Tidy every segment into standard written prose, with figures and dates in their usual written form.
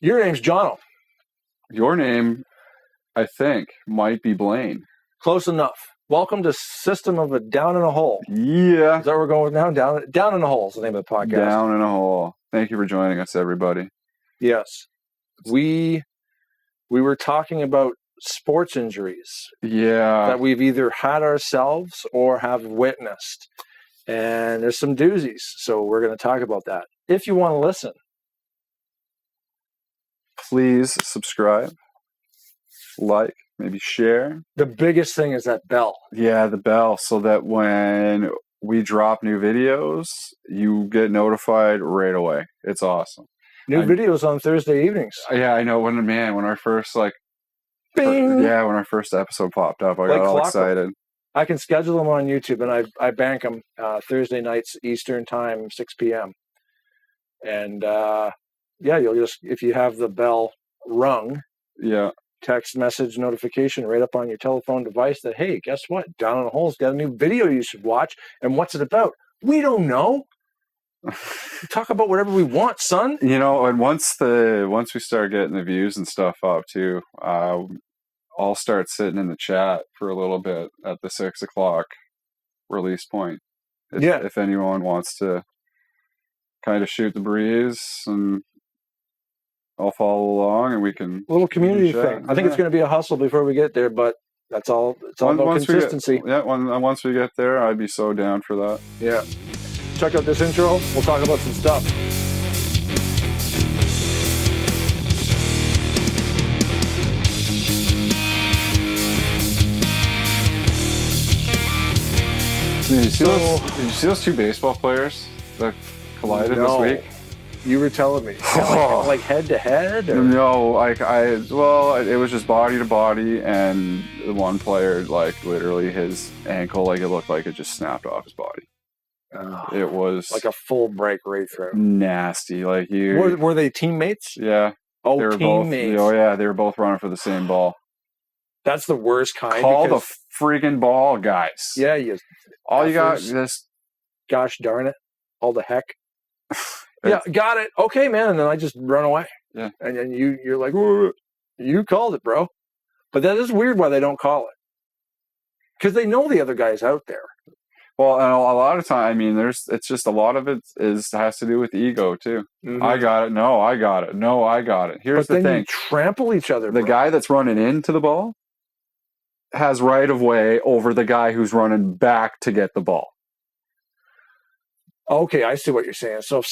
Your name's Jono. Your name, I think, might be Blaine. Close enough. Welcome to System of a Down in a Hole. Yeah. Is that what we're going with now? Down in a Hole is the name of the podcast. Down in a hole. Thank you for joining us, everybody. Yes. We were talking about sports injuries. Yeah. That we've either had ourselves or have witnessed. And there's some doozies. So we're going to talk about that. If you want to listen. Please subscribe, like, maybe share. The biggest thing is that bell. Yeah, the bell, so that when we drop new videos, you get notified right away. It's awesome. New videos on Thursday evenings. Yeah, I know. When our first Bing! when our first episode popped up, I got all excited. I can schedule them on YouTube, and I bank them Thursday nights Eastern time, 6 p.m. And yeah, you'll just, if you have the bell rung, text message notification right up on your telephone device that, hey, guess what? Down in the Hole's got a new video you should watch. And what's it about? We don't know. We talk about whatever we want, son. You know, and once we start getting the views and stuff up too, I'll start sitting in the chat for a little bit at the 6 o'clock release point. If anyone wants to kind of shoot the breeze, and I'll follow along, and we can a little community thing. I think it's going to be a hustle before we get there, but that's all. It's all about consistency. Once we get there, I'd be so down for that. Yeah. Check out this intro. We'll talk about some stuff. Did you see those two baseball players that collided this week? You were telling me. Like head to head? Or? No, it was just body to body, and the one player, literally his ankle, it looked like it just snapped off his body. It was like a full break right through. Nasty. Were they teammates? Yeah. Oh, they were teammates. They were both running for the same ball. That's the worst kind. Call the freaking ball, guys. Yeah, all you got is, gosh darn it, all the heck. Yeah, got it. Okay, man. And then I just run away. Yeah. And then you're like, you called it, bro. But that is weird why they don't call it. Because they know the other guy's out there. Well, and a lot of time, it's just a lot of it has to do with ego too. Mm-hmm. I got it. No, I got it. No, I got it. Here's the thing: you trample each other. The guy that's running into the ball has right of way over the guy who's running back to get the ball. Okay, I see what you're saying. So if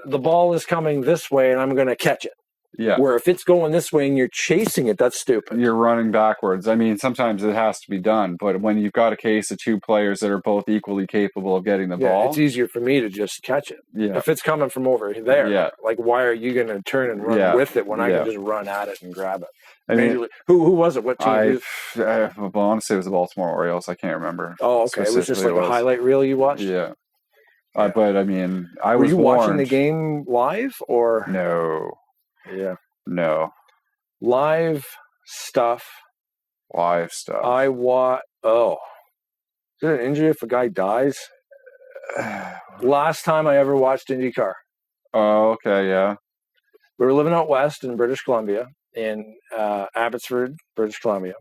the ball is coming this way and I'm going to catch it. Yeah. Where if it's going this way and you're chasing it, that's stupid. You're running backwards. Sometimes it has to be done, but when you've got a case of two players that are both equally capable of getting the ball, it's easier for me to just catch it. Yeah. If it's coming from over there, why are you going to turn and run with it when I can just run at it and grab it? Who was it? What team? I want to say it was the Baltimore Orioles. I can't remember. Oh, okay. It was just like a highlight reel you watched? Yeah. But were you watching the game live or no? Yeah. No. Live stuff. Oh. Is it an injury if a guy dies? Last time I ever watched IndyCar. Oh, okay, yeah. We were living out west in British Columbia, in Abbotsford, British Columbia.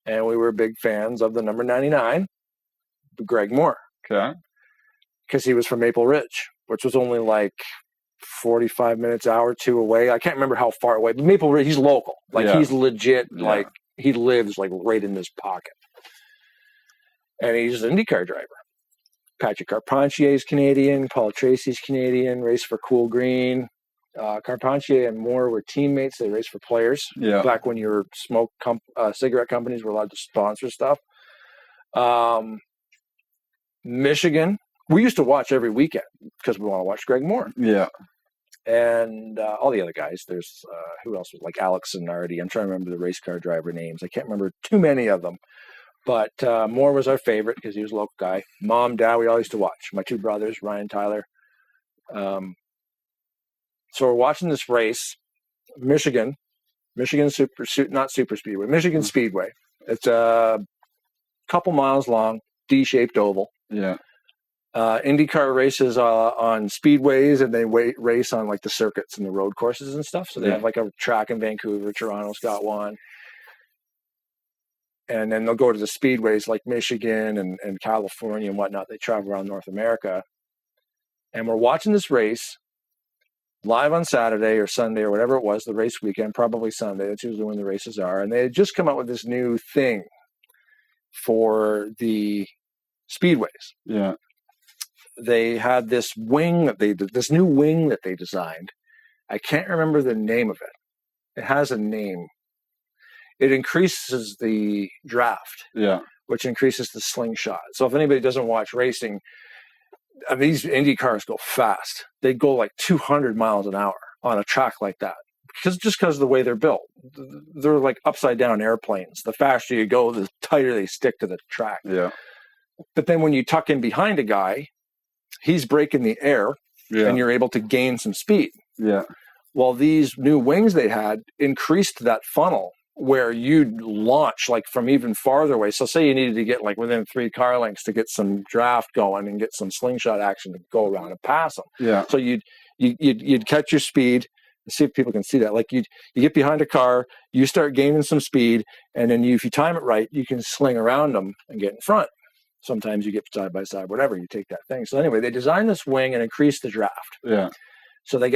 And we were big fans of the number 99, Greg Moore. Okay. Because he was from Maple Ridge, which was only 45 minutes, hour, 2 away. I can't remember how far away, but Maple Ridge, he's local. He's legit, he lives right in this pocket. And he's an IndyCar driver. Patrick Carpentier's Canadian, Paul Tracy's Canadian, raced for Cool Green. Carpentier and Moore were teammates. They raced for players. Yeah. Back when your cigarette companies were allowed to sponsor stuff. Michigan. We used to watch every weekend because we want to watch Greg Moore. Yeah. And all the other guys. There's, who else was Alex Zanardi. I'm trying to remember the race car driver names. I can't remember too many of them. But Moore was our favorite because he was a local guy. Mom, Dad, we all used to watch. My two brothers, Ryan, Tyler. So we're watching this race. Michigan not super speedway. Michigan Speedway. It's a couple miles long, D-shaped oval. Yeah. IndyCar races on speedways, and they race on like the circuits and the road courses and stuff. So they have like a track in Vancouver. Toronto's got one. And then they'll go to the speedways like Michigan and California and whatnot. They travel around North America. And we're watching this race live on Saturday or Sunday or whatever it was, the race weekend, probably Sunday. That's usually when the races are. And they had just come out with this new thing for the speedways. Yeah. They had this wing this new wing that they designed. I can't remember the name of it. It has a name. It increases the draft, which increases the slingshot. So if anybody doesn't watch racing, I mean, these Indy cars go fast. They go like 200 miles an hour on a track like that, because of the way they're built. They're like upside down airplanes. The faster you go, the tighter they stick to the track. Yeah. But then when you tuck in behind a guy, he's braking the air, and you're able to gain some speed. Yeah. Well, these new wings they had increased that funnel where you'd launch like from even farther away. So say you needed to get like within 3 car lengths to get some draft going and get some slingshot action to go around and pass them. Yeah. So you'd catch your speed. See if people can see that. Like you get behind a car, you start gaining some speed, and then if you time it right, you can sling around them and get in front. Sometimes you get side by side, whatever, you take that thing. So anyway, they designed this wing and increased the draft. Yeah. So they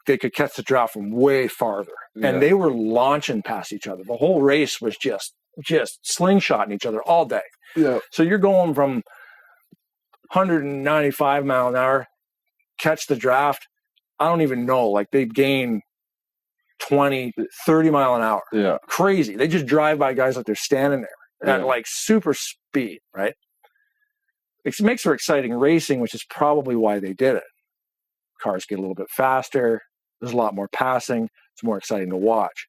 could catch the draft from way farther. Yeah. And they were launching past each other. The whole race was just slingshotting each other all day. Yeah. So you're going from 195 mile an hour, catch the draft. I don't even know. Like they'd gain 20, 30 mile an hour. Yeah. Crazy. They just drive by guys like they're standing there at like super speed, right? It makes for exciting racing, which is probably why they did it. Cars get a little bit faster. There's a lot more passing. It's more exciting to watch.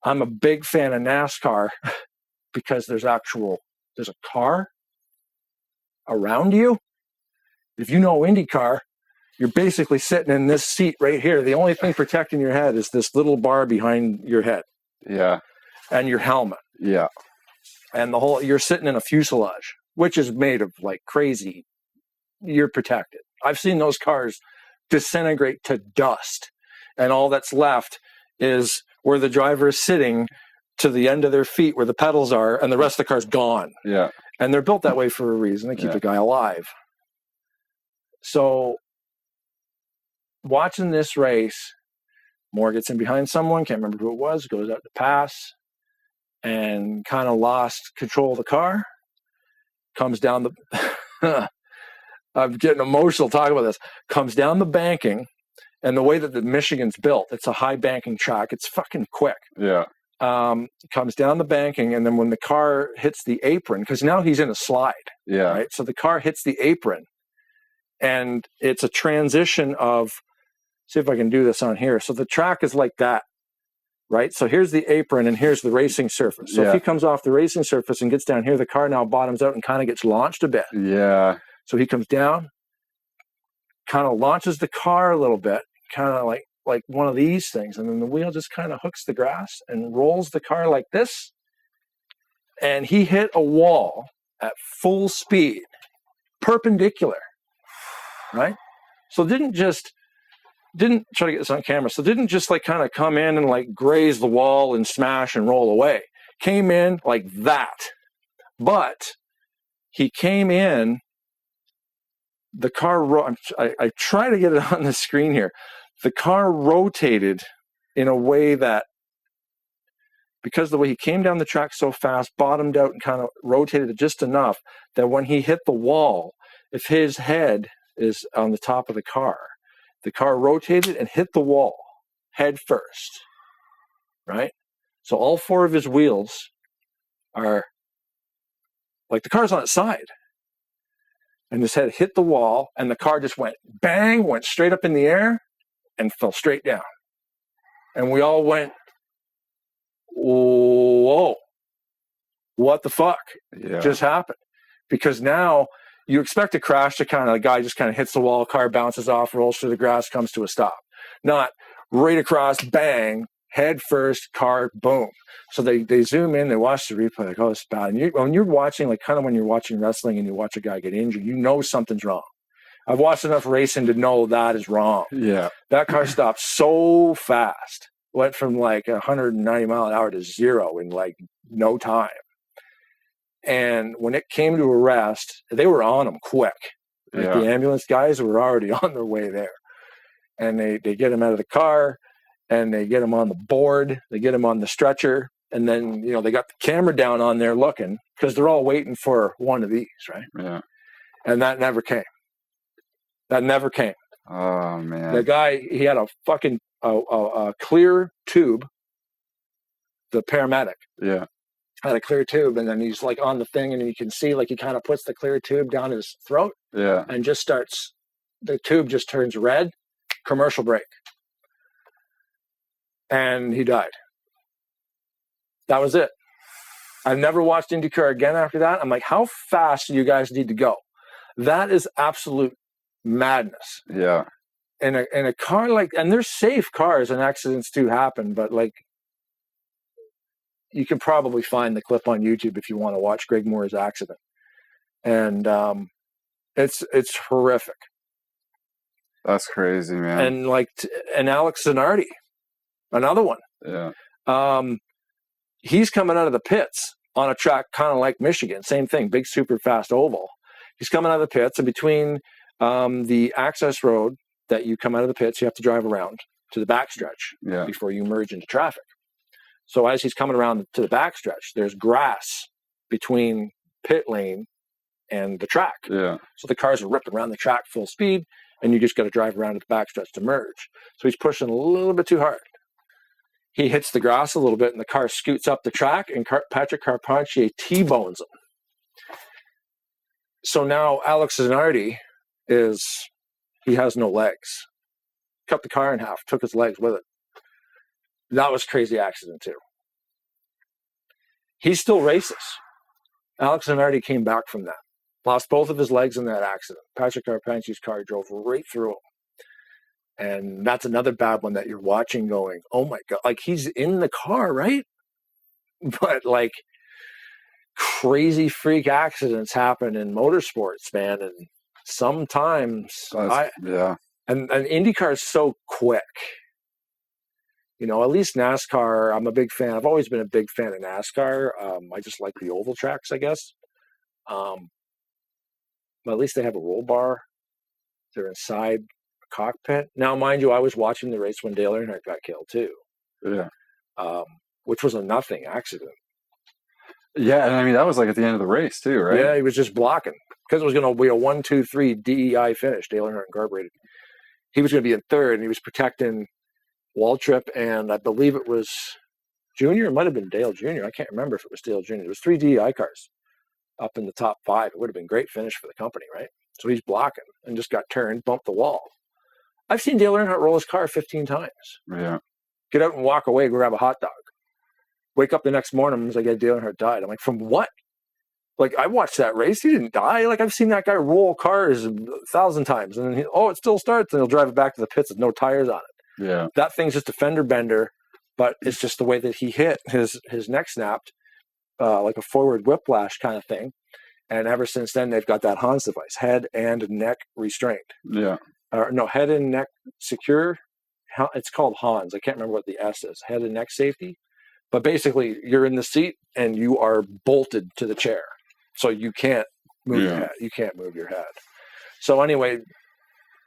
I'm a big fan of NASCAR because there's a car around you. If you know IndyCar, you're basically sitting in this seat right here. The only thing protecting your head is this little bar behind your head. Yeah. And your helmet. Yeah. And you're sitting in a fuselage, which is made of like crazy. You're protected. I've seen those cars disintegrate to dust, and all that's left is where the driver is sitting to the end of their feet where the pedals are, and the rest of the car's gone. Yeah. And they're built that way for a reason. They keep the guy alive. So watching this race, Moore gets in behind someone, can't remember who it was, goes out to pass, and kind of lost control of the car, comes down the I'm getting emotional talking about this. Comes down the banking, and the way that the Michigan's built, it's a high banking track. It's fucking quick. Yeah. Comes down the banking, and then when the car hits the apron, because now he's in a slide. Yeah. Right. So the car hits the apron, and it's a transition of. See if I can do this on here. So the track is like that. Right. So here's the apron, and here's the racing surface. So if he comes off the racing surface and gets down here, the car now bottoms out and kind of gets launched a bit. Yeah. So he comes down, kind of launches the car a little bit, kind of like one of these things. And then the wheel just kind of hooks the grass and rolls the car like this. And he hit a wall at full speed, perpendicular, right? So didn't try to get this on camera. So didn't just like kind of come in and like graze the wall and smash and roll away. Came in like that. But he came in. The car, I try to get it on the screen here. The car rotated in a way that, because the way he came down the track so fast, bottomed out and kind of rotated just enough that when he hit the wall, if his head is on the top of the car rotated and hit the wall head first, right? So all 4 of his wheels are, like the car's on its side. And his head hit the wall, and the car just went bang, went straight up in the air, and fell straight down. And we all went, whoa, what the fuck just happened? Because now you expect a crash to the guy just kind of hits the wall, car bounces off, rolls through the grass, comes to a stop. Not right across, bang, head first, car, boom. So they zoom in, they watch the replay, like, oh, it's bad. And when you're watching, like kind of when you're watching wrestling and you watch a guy get injured, you know something's wrong. I've watched enough racing to know that is wrong. Yeah. That car stopped so fast. Went from like 190 mile an hour to 0 in like no time. And when it came to arrest, they were on him quick. Like the ambulance guys were already on their way there. And they get him out of the car and they get him on the board. They get him on the stretcher. And then, you know, they got the camera down on there looking because they're all waiting for one of these, right? Yeah. And that never came. That never came. Oh, man. The guy, he had a fucking a clear tube, the paramedic. Yeah. Had a clear tube, and then he's like on the thing, and you can see like he kind of puts the clear tube down his throat. Yeah. And just starts, the tube just turns red, commercial break. And he died. That was it. I've never watched IndyCar again after that. I'm like, how fast do you guys need to go? That is absolute madness. Yeah. In a car like, and there's safe cars and accidents do happen, but like, you can probably find the clip on YouTube if you want to watch Greg Moore's accident. And it's horrific. That's crazy, man. And like, and Alex Zanardi, another one. Yeah. He's coming out of the pits on a track kind of like Michigan. Same thing, big, super fast oval. He's coming out of the pits, and between the access road that you come out of the pits, you have to drive around to the backstretch before you merge into traffic. So as he's coming around to the backstretch, there's grass between pit lane and the track. Yeah. So the cars are ripping around the track full speed, and you just got to drive around to the backstretch to merge. So he's pushing a little bit too hard. He hits the grass a little bit, and the car scoots up the track, and Patrick Carpentier T-bones him. So now Alex Zanardi he has no legs. Cut the car in half, took his legs with it. That was a crazy accident too. He still races. Alex Zanardi came back from that. Lost both of his legs in that accident. Patrick Carpentier's car drove right through him. And that's another bad one that you're watching going, oh my God, like he's in the car, right? But like crazy freak accidents happen in motorsports, man. And sometimes and IndyCar is so quick. You know, at least NASCAR, I'm a big fan. I've always been a big fan of NASCAR. I just like the oval tracks, I guess. But at least they have a roll bar. They're inside a cockpit. Now, mind you, I was watching the race when Dale Earnhardt got killed too. Yeah. Which was a nothing accident. Yeah, and I mean, that was like at the end of the race too, right? Yeah, he was just blocking. Because it was going to be a 1-2-3 DEI finish, Dale Earnhardt Incorporated. He was going to be in third, and he was protecting Waltrip, and I believe it was Junior. It might have been Dale Jr. I can't remember if it was Dale Jr. There was 3 DEI cars up in the top 5. It would have been a great finish for the company, right? So he's blocking and just got turned, bumped the wall. I've seen Dale Earnhardt roll his car 15 times. Yeah. Get out and walk away, grab a hot dog. Wake up the next morning and was like, yeah, Dale Earnhardt died. I'm like, from what? Like, I watched that race. He didn't die. Like, I've seen that guy roll cars 1,000 times. And then, it still starts, and he'll drive it back to the pits with no tires on it. Yeah. That thing's just a fender bender, but it's just the way that he hit. His neck snapped, like a forward whiplash kind of thing. And ever since then, they've got that Hans device, head and neck restraint. Yeah. No, head and neck secure. It's called Hans. I can't remember what the S is. Head and neck safety. But basically, you're in the seat, and you are bolted to the chair. So you can't move your head. You can't move your head. So anyway,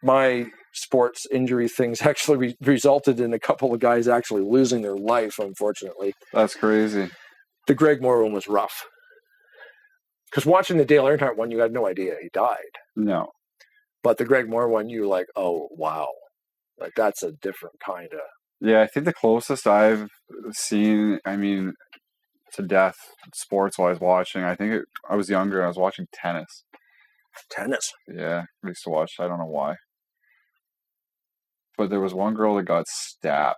my sports injury things actually resulted in a couple of guys actually losing their life, unfortunately. That's crazy. The Greg Moore one was rough. Because watching the Dale Earnhardt one, you had no idea he died. No. But the Greg Moore one, you were like, oh, wow. Like, that's a different kind of... Yeah, I think the closest I've seen, I mean... to death sports-wise watching. I think I was younger. I was watching tennis. Tennis? Yeah, I used to watch. I don't know why. But there was one girl that got stabbed.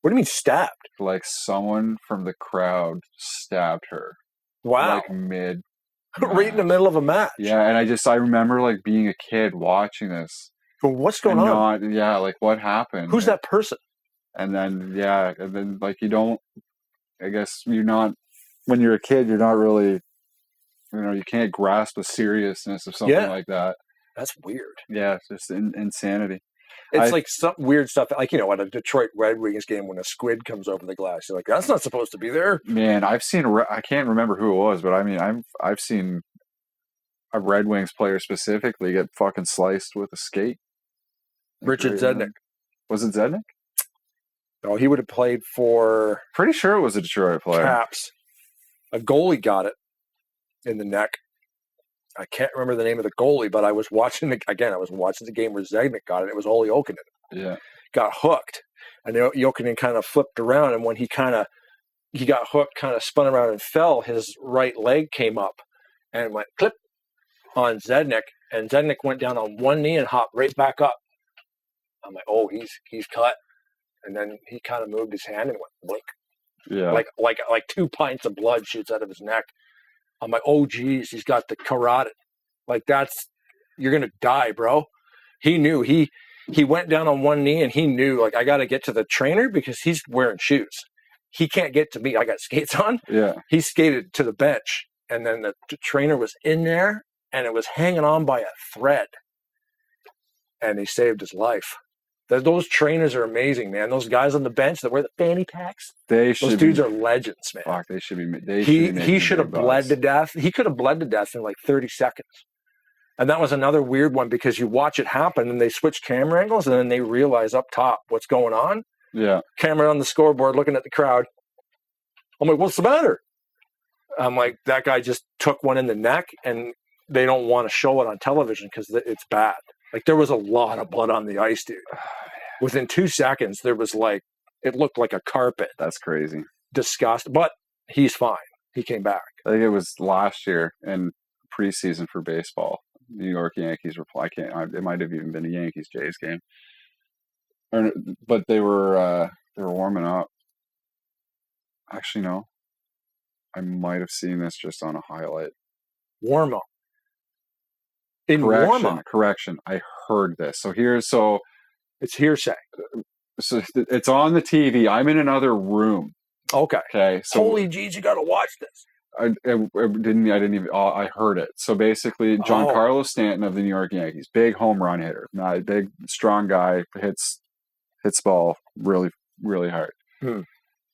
What do you mean stabbed? Like someone from the crowd stabbed her. Wow. Like mid. Right in the middle of a match. Yeah, and I remember like being a kid watching this. But what's going on? Yeah, like what happened? Who's that person? And then like you don't. I guess you're not. When you're a kid, you're not really. You can't grasp the seriousness of something like that. That's weird. Yeah, it's just insanity. It's like some weird stuff, like, at a Detroit Red Wings game when a squid comes over the glass. You're like, that's not supposed to be there. Man, I've seen. I can't remember who it was, but I mean, I've seen a Red Wings player specifically get fucking sliced with a skate. Richard Zednik. Was it Zednik? No, he would have played for. Pretty sure it was a Detroit player. Caps. A goalie got it in the neck. I can't remember the name of the goalie, but I was watching the game where Zednik got it. It was Olli Jokinen. Yeah. Got hooked. And Jokinen kind of flipped around, and when he got hooked, kind of spun around and fell, his right leg came up and went clip on Zednik, and Zednik went down on one knee and hopped right back up. I'm like, oh, he's cut. And then he kind of moved his hand and went blink. Yeah. Like 2 pints of blood shoots out of his neck. I'm like, oh, geez, he's got the carotid. Like, you're going to die, bro. He knew. He went down on one knee, and he knew, like, I got to get to the trainer because he's wearing shoes. He can't get to me. I got skates on. Yeah. He skated to the bench, and then the trainer was in there, and it was hanging on by a thread. And he saved his life. Those trainers are amazing, man. Those guys on the bench that wear the fanny packs. Those dudes are legends, man. Fuck, they should be. He should have bled to death. He could have bled to death in like 30 seconds. And that was another weird one because you watch it happen and they switch camera angles and then they realize up top what's going on. Yeah. Camera on the scoreboard looking at the crowd. I'm like, what's the matter? I'm like, that guy just took one in the neck, and they don't want to show it on television because it's bad. Like, there was a lot of blood on the ice, dude. Within 2 seconds, there was it looked like a carpet. That's crazy. Disgusting. But he's fine. He came back. I think it was last year in preseason for baseball. New York Yankees were playing. It might have even been a Yankees-Jays game. But they were warming up. Actually, no. I might have seen this just on a highlight. Warm up. Correction. I heard this. So it's hearsay. So it's on the TV. I'm in another room. Okay. So holy jeez, you got to watch this. I didn't even. I heard it. So basically, Giancarlo Stanton of the New York Yankees, big home run hitter, not big, strong guy, hits ball really, really hard.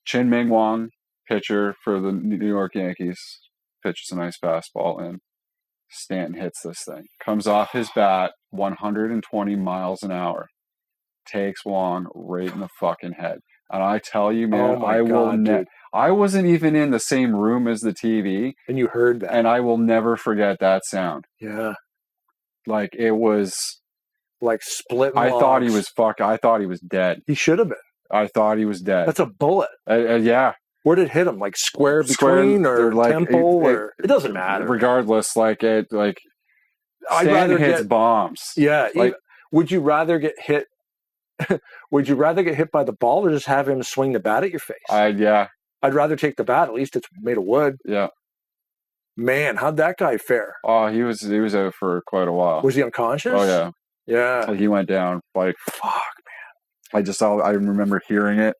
Chin-Ming Wang, pitcher for the New York Yankees, pitches a nice fastball, and Stanton hits this thing. Comes off his bat 120 miles an hour. Takes Wong right in the fucking head. And I tell you, man, I wasn't even in the same room as the TV. And you heard that. And I will never forget that sound. Yeah. Like, it was... like split I thought he was dead. He should have been. I thought he was dead. That's a bullet. Yeah. Where did it hit him? Like square between or temple? It doesn't matter. Regardless, Stanton hits bombs. Yeah. Would you rather get hit? Would you rather get hit by the ball or just have him swing the bat at your face? Yeah. I'd rather take the bat. At least it's made of wood. Yeah. Man, how'd that guy fare? Oh, he was out for quite a while. Was he unconscious? Oh yeah. Yeah. He went down like fuck, man. I remember hearing it.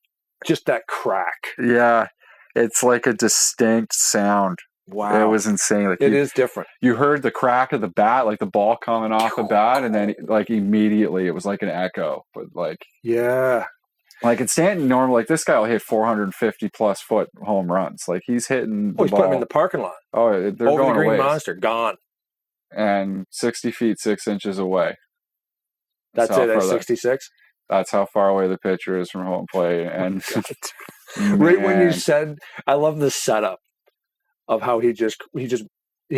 Just that crack. Yeah. It's like a distinct sound. Wow. It was insane. Like, it is different. You heard the crack of the bat, like the ball coming off the bat, and then like immediately it was like an echo. But yeah. Like in Stanton, normally, like this guy will hit 450 plus foot home runs. Like he's hitting the he's ball. Put him in the parking lot. Oh, they're over going the Green away. Monster, gone. And 60 feet, 6 inches away. That's it, at 66? That's how far away the pitcher is from home plate. And right when you said, I love the setup of how he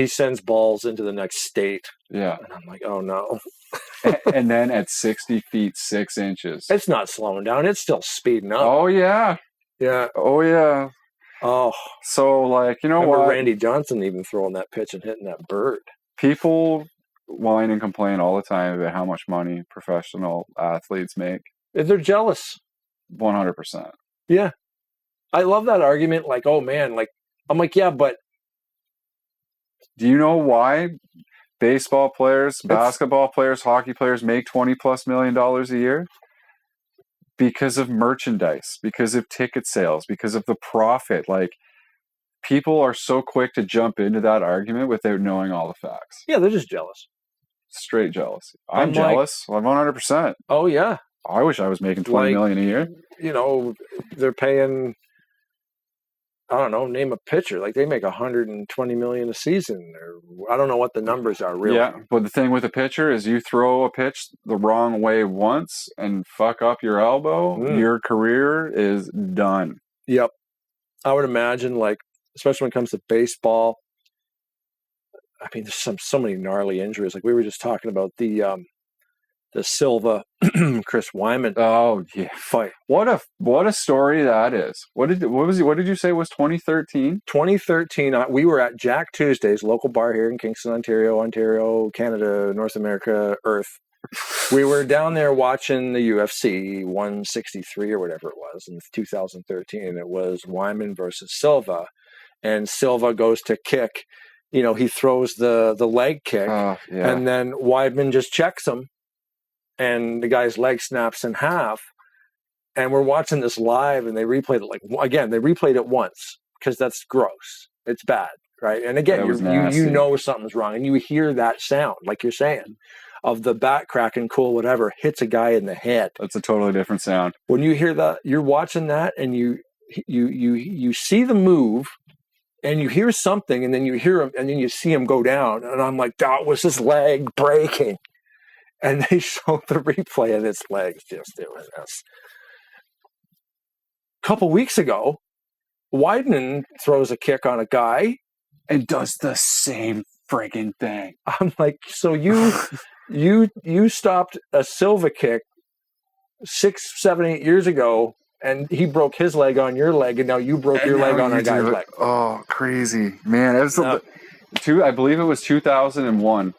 sends balls into the next state. Yeah. And I'm like, oh no. And then at 60 feet, 6 inches. It's not slowing down. It's still speeding up. Oh, yeah. Yeah. Oh, yeah. Oh. So, you know what? Randy Johnson even throwing that pitch and hitting that bird. People whine and complain all the time about how much money professional athletes make. They're jealous. 100%. Yeah. I love that argument. Like, oh, man. I'm like, yeah, but. Do you know why baseball players, basketball players, hockey players make $20+ million a year? because of merchandise, because of ticket sales, because of the profit. Like, people are so quick to jump into that argument without knowing all the facts. Yeah, they're just jealous. Straight jealous. I'm jealous. I'm 100%. Oh, yeah. I wish I was making $20 million a year. You know, they're paying, I don't know, name a pitcher. Like, they make $120 million a season. Or I don't know what the numbers are, really. Yeah, but the thing with a pitcher is you throw a pitch the wrong way once and fuck up your elbow, your career is done. Yep. I would imagine, like, especially when it comes to baseball, I mean, there's so many gnarly injuries. Like, we were just talking about the Silva Chris Wyman fight. What a story that is. What did you say was 2013? 2013. We were at Jack Tuesday's, local bar here in Kingston, Ontario, Canada, North America, Earth. We were down there watching the UFC 163 or whatever it was in 2013. It was Wyman versus Silva, and Silva goes to kick. You know, he throws the leg kick, and then Wyman just checks him, and the guy's leg snaps in half. And we're watching this live, and they replayed it they replayed it once because that's gross. It's bad, right? And again, you know something's wrong, and you hear that sound, like you're saying, of the back cracking, whatever, hits a guy in the head. That's a totally different sound. When you hear that, you're watching that, and you see the move. And you hear something, and then you hear him, and then you see him go down. And I'm like, that was his leg breaking. And they showed the replay, and his leg's just doing this. A couple weeks ago, Weidman throws a kick on a guy and does the same friggin' thing. I'm like, so you stopped a Silva kick 6, 7, 8 years ago, and he broke his leg on your leg, and now you broke your leg on a guy's leg. Oh, crazy. Man, it was I believe it was 2001,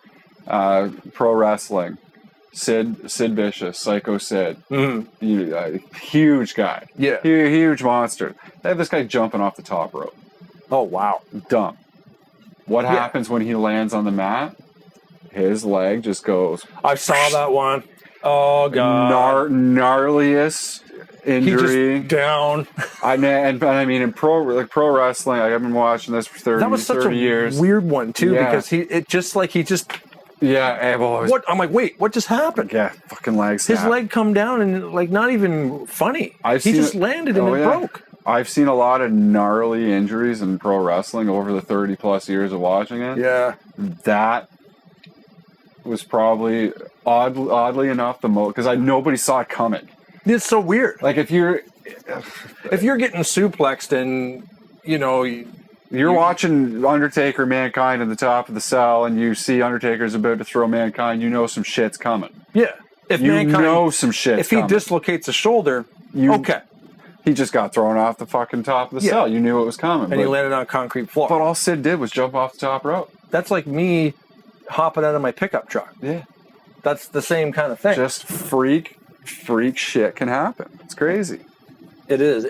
pro wrestling. Sid Vicious, Psycho Sid. Huge guy. Yeah. Huge monster. They have this guy jumping off the top rope. Oh, wow. Dumb. What happens when he lands on the mat? His leg just goes. I saw that one. Oh, God. Gnarliest injury. He just down. I mean, in pro wrestling, I've been watching this for 30 years. That was such a weird one, too, because he just. What? I'm like, wait, what just happened? Yeah, fucking leg snap. His leg come down and, like, not even funny. He just landed and it broke. I've seen a lot of gnarly injuries in pro wrestling over the 30-plus years of watching it. Yeah. That was probably, oddly enough, the most, because nobody saw it coming. It's so weird. Like, if you're getting suplexed and, you know... You're watching Undertaker, Mankind in the top of the cell, and you see Undertaker's about to throw Mankind, you know some shit's coming. Yeah. If he dislocates a shoulder, okay. He just got thrown off the fucking top of the cell. You knew it was coming. And he landed on a concrete floor. But all Sid did was jump off the top rope. That's like me hopping out of my pickup truck. Yeah. That's the same kind of thing. Just freak shit can happen. It's crazy. It is.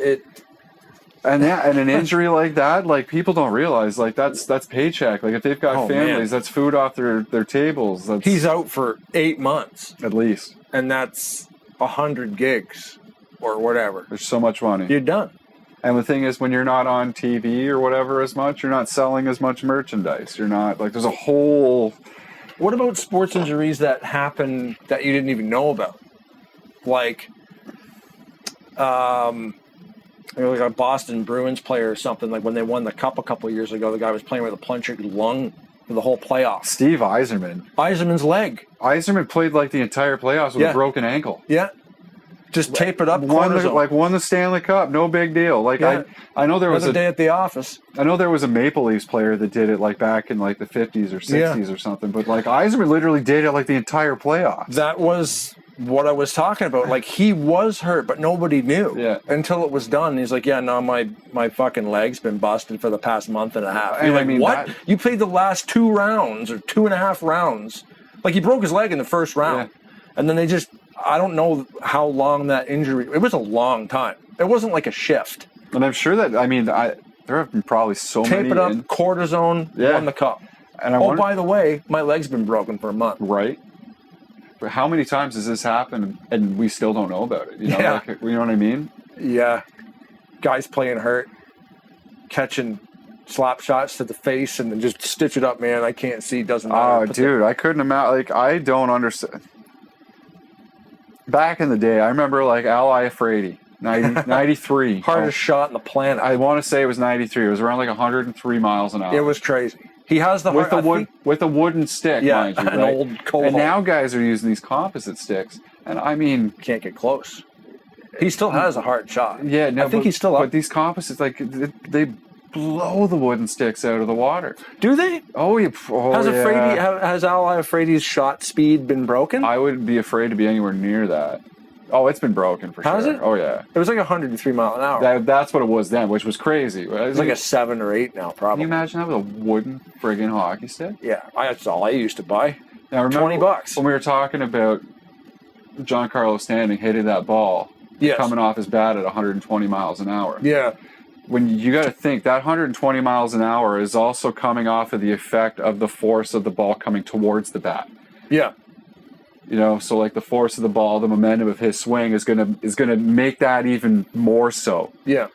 And an injury like that, like, people don't realize, like, that's paycheck. Like, if they've got families, that's food off their tables. He's out for 8 months at least, and that's 100 gigs or whatever. There's so much money. You're done. And the thing is, when you're not on TV or whatever as much, you're not selling as much merchandise. You're not, like, there's a whole... What about sports injuries that happen that you didn't even know about? Like, like a Boston Bruins player or something, like when they won the cup a couple of years ago, the guy was playing with a punctured lung for the whole playoffs. Steve Yzerman. Yzerman's leg. Yzerman played like the entire playoffs with a broken ankle. Yeah. Just tape it up. Won the Stanley Cup. No big deal. Like, I know there was a day at the office. I know there was a Maple Leafs player that did it, like, back in, like, the 50s or 60s or something. But, like, Yzerman literally did it, like, the entire playoffs. That was what I was talking about. Like, he was hurt, but nobody knew until it was done. He's like, yeah, no, my fucking leg's been busted for the past month and a half. You're like, what? You played the last 2 rounds or 2.5 rounds. Like, he broke his leg in the first round. And then they just, I don't know how long that injury, it was a long time. It wasn't like a shift. And I'm sure that, I mean, there have been probably so many. Tape it up, cortisone, won the cup. And by the way, my leg's been broken for a month. Right. how many times has this happened and we still don't know about it? You know, Yeah. like, you know what I mean? Yeah. Guys playing hurt, catching slap shots to the face, and then just stitch it up, man. I can't see. Doesn't matter. Oh, dude, I couldn't imagine. Like, I don't understand. Back in the day, I remember like Ally Frady, 93. Hardest shot on the planet. I want to say it was 93. It was around like 103 miles an hour. It was crazy. He has the with a wooden stick, mind you, an right? old coal. And now guys are using these composite sticks, and I mean, can't get close. He still has a hard shot. Yeah, no, I think he's still up. But these composites, like, they blow the wooden sticks out of the water. Do they? Oh, yeah. Has Ally Frady's shot speed been broken? I would be afraid to be anywhere near that. Oh, it's been broken for sure. Has it? Oh, yeah. It was like 103 mile an hour. That's what it was then, which was crazy. It's like a 7 or 8 now, probably. Can you imagine that with a wooden friggin' hockey stick? Yeah, that's all I used to buy. Now, remember $20 when we were talking about Giancarlo Stanley hitting that ball, coming off his bat at 120 miles an hour. Yeah. When you got to think that 120 miles an hour is also coming off of the effect of the force of the ball coming towards the bat. Yeah. You know, so like the force of the ball, the momentum of his swing is gonna make that even more so. Yeah.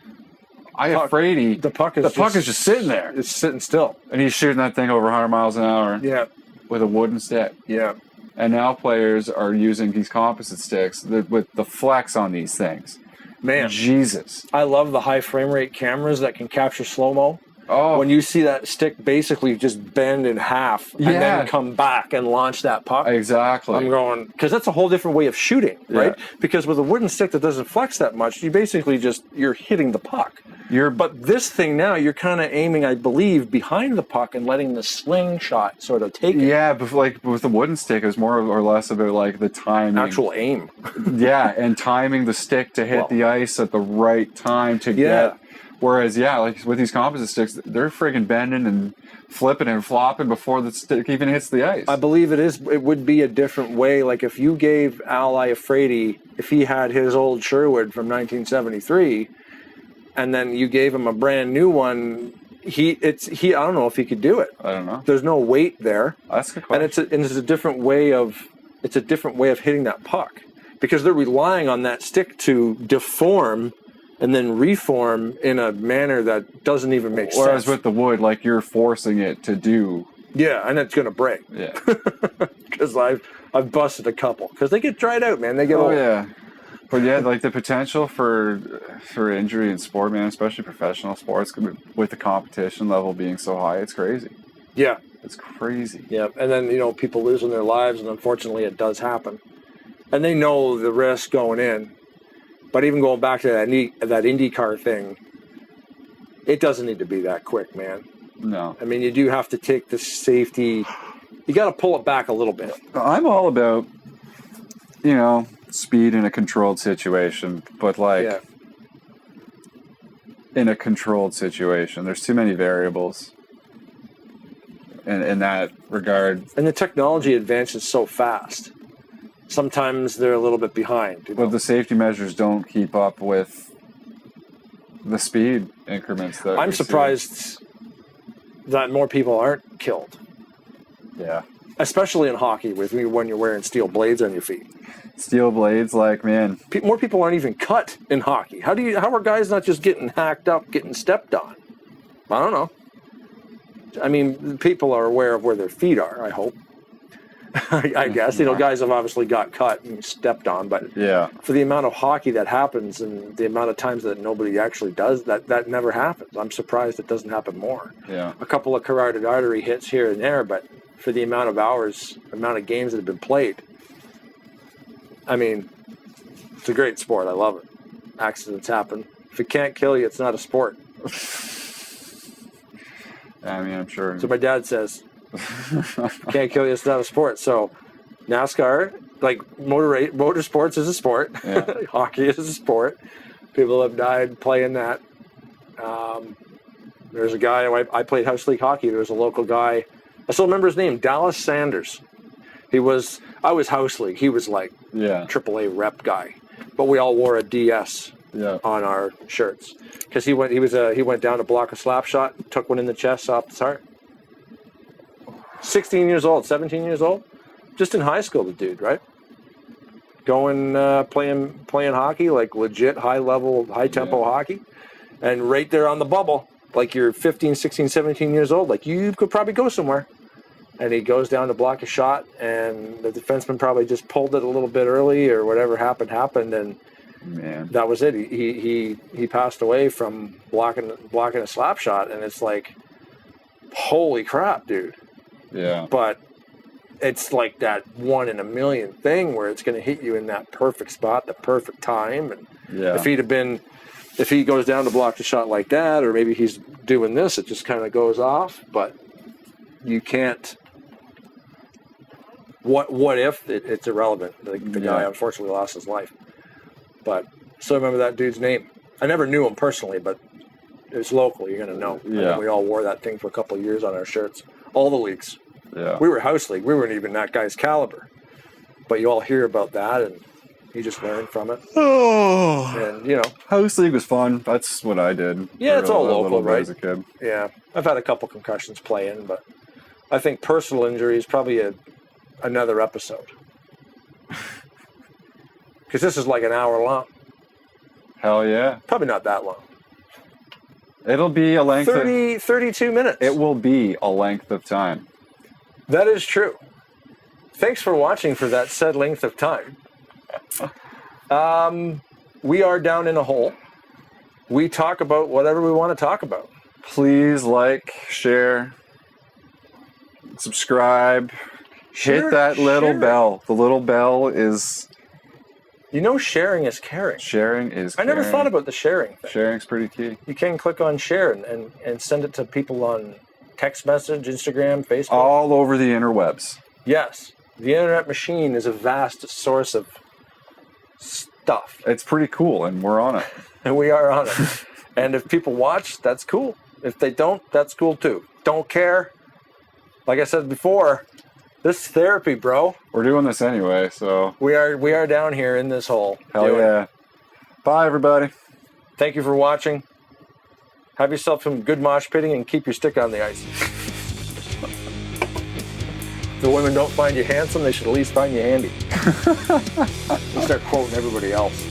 The puck is just sitting there. It's sitting still. And he's shooting that thing over 100 miles an hour. Yeah. With a wooden stick. Yeah. And now players are using these composite sticks with the flex on these things. Man. Jesus. I love the high frame rate cameras that can capture slow-mo. Oh. When you see that stick basically just bend in half and then come back and launch that puck. Exactly. I'm going, because that's a whole different way of shooting, right? Yeah. Because with a wooden stick that doesn't flex that much, you basically you're hitting the puck. But this thing now, you're kind of aiming, I believe, behind the puck and letting the slingshot sort of take it. Yeah, but like with the wooden stick, it was more or less about like the timing. Actual aim. Yeah, and timing the stick to hit the ice at the right time to get. Whereas, like with these composite sticks, they're friggin' bending and flipping and flopping before the stick even hits the ice. I believe it would be a different way. Like if you gave Ally Frady, if he had his old Sherwood from 1973, and then you gave him a brand new one, I don't know if he could do it. I don't know. There's no weight there. That's a good question. And it's a different way of hitting that puck, because they're relying on that stick to deform and then reform in a manner that doesn't even make sense. Whereas with the wood, like you're forcing it to do. Yeah, and it's going to break. Yeah. Because I've busted a couple. Because they get dried out, man. They get old. Yeah. But yeah, like the potential for injury in sport, man, especially professional sports, with the competition level being so high, it's crazy. Yeah. It's crazy. Yeah, and then, people losing their lives, and unfortunately it does happen. And they know the risk going in. But even going back to that IndyCar thing, it doesn't need to be that quick, man. No. I mean, you do have to take the safety. You got to pull it back a little bit. I'm all about, speed in a controlled situation. But, in a controlled situation, there's too many variables in that regard. And the technology advances so fast. Sometimes they're a little bit behind. But the safety measures don't keep up with the speed increments that I'm surprised that more people aren't killed. Yeah. Especially in hockey when you're wearing steel blades on your feet. Steel blades, man. More people aren't even cut in hockey. How are guys not just getting hacked up, getting stepped on? I don't know. I mean, people are aware of where their feet are, I hope. I guess guys have obviously got cut and stepped on, but for the amount of hockey that happens and the amount of times that nobody actually does that never happens. I'm surprised it doesn't happen more. Yeah, a couple of carotid artery hits here and there, but for the amount of games that have been played, I mean, it's a great sport. I love it. Accidents happen. If it can't kill you, it's not a sport. I mean, I'm sure. So my dad says. Can't kill you, it's not a sport. So NASCAR, like motorsports is a sport. Yeah. Hockey is a sport. People have died playing that. There's a guy, I played house league hockey. There was a local guy, I still remember his name, Dallas Sanders. I was house league. He was like AAA rep guy. But we all wore a DS on our shirts. Because he went down to block a slap shot, took one in the chest, off his heart. 16 years old, 17 years old, just in high school, the dude, right? going playing hockey, like legit high level, high tempo hockey, and right there on the bubble, like you're 15, 16, 17 years old, like you could probably go somewhere. And he goes down to block a shot, and the defenseman probably just pulled it a little bit early, or whatever happened, and that was it. He passed away from blocking a slap shot, and it's like, holy crap, dude. Yeah. But it's like that 1 in a million thing where it's going to hit you in that perfect spot, the perfect time. And if he goes down to block a shot like that, or maybe he's doing this, it just kind of goes off. But you can't. What if it's irrelevant? The guy unfortunately lost his life. But still remember that dude's name. I never knew him personally, but it's local. You're going to know. Yeah. We all wore that thing for a couple of years on our shirts. All the leagues. Yeah. We were house league. We weren't even that guy's caliber. But you all hear about that, and you just learn from it. Oh. And, house league was fun. That's what I did. Yeah, it's all local, right? As a kid. Yeah. I've had a couple concussions playing, but I think personal injury is probably another episode. Because this is like an hour long. Hell yeah. Probably not that long. It'll be a length 32 minutes. It will be a length of time. That is true. Thanks for watching for that said length of time. We are down in a hole. We talk about whatever we want to talk about. Please like, share, subscribe. Hit that little bell. The little bell is... sharing is caring. Sharing is caring. I never thought about the sharing thing. Sharing's pretty key. You can click on share and send it to people on text message, Instagram, Facebook. All over the interwebs. Yes. The internet machine is a vast source of stuff. It's pretty cool, and we're on it. And we are on it. And if people watch, that's cool. If they don't, that's cool too. Don't care. Like I said before... This is therapy, bro. We're doing this anyway, so... We are down here in this hole. Hell yeah. Bye, everybody. Thank you for watching. Have yourself some good mosh pitting and keep your stick on the ice. If the women don't find you handsome, they should at least find you handy. You start quoting everybody else.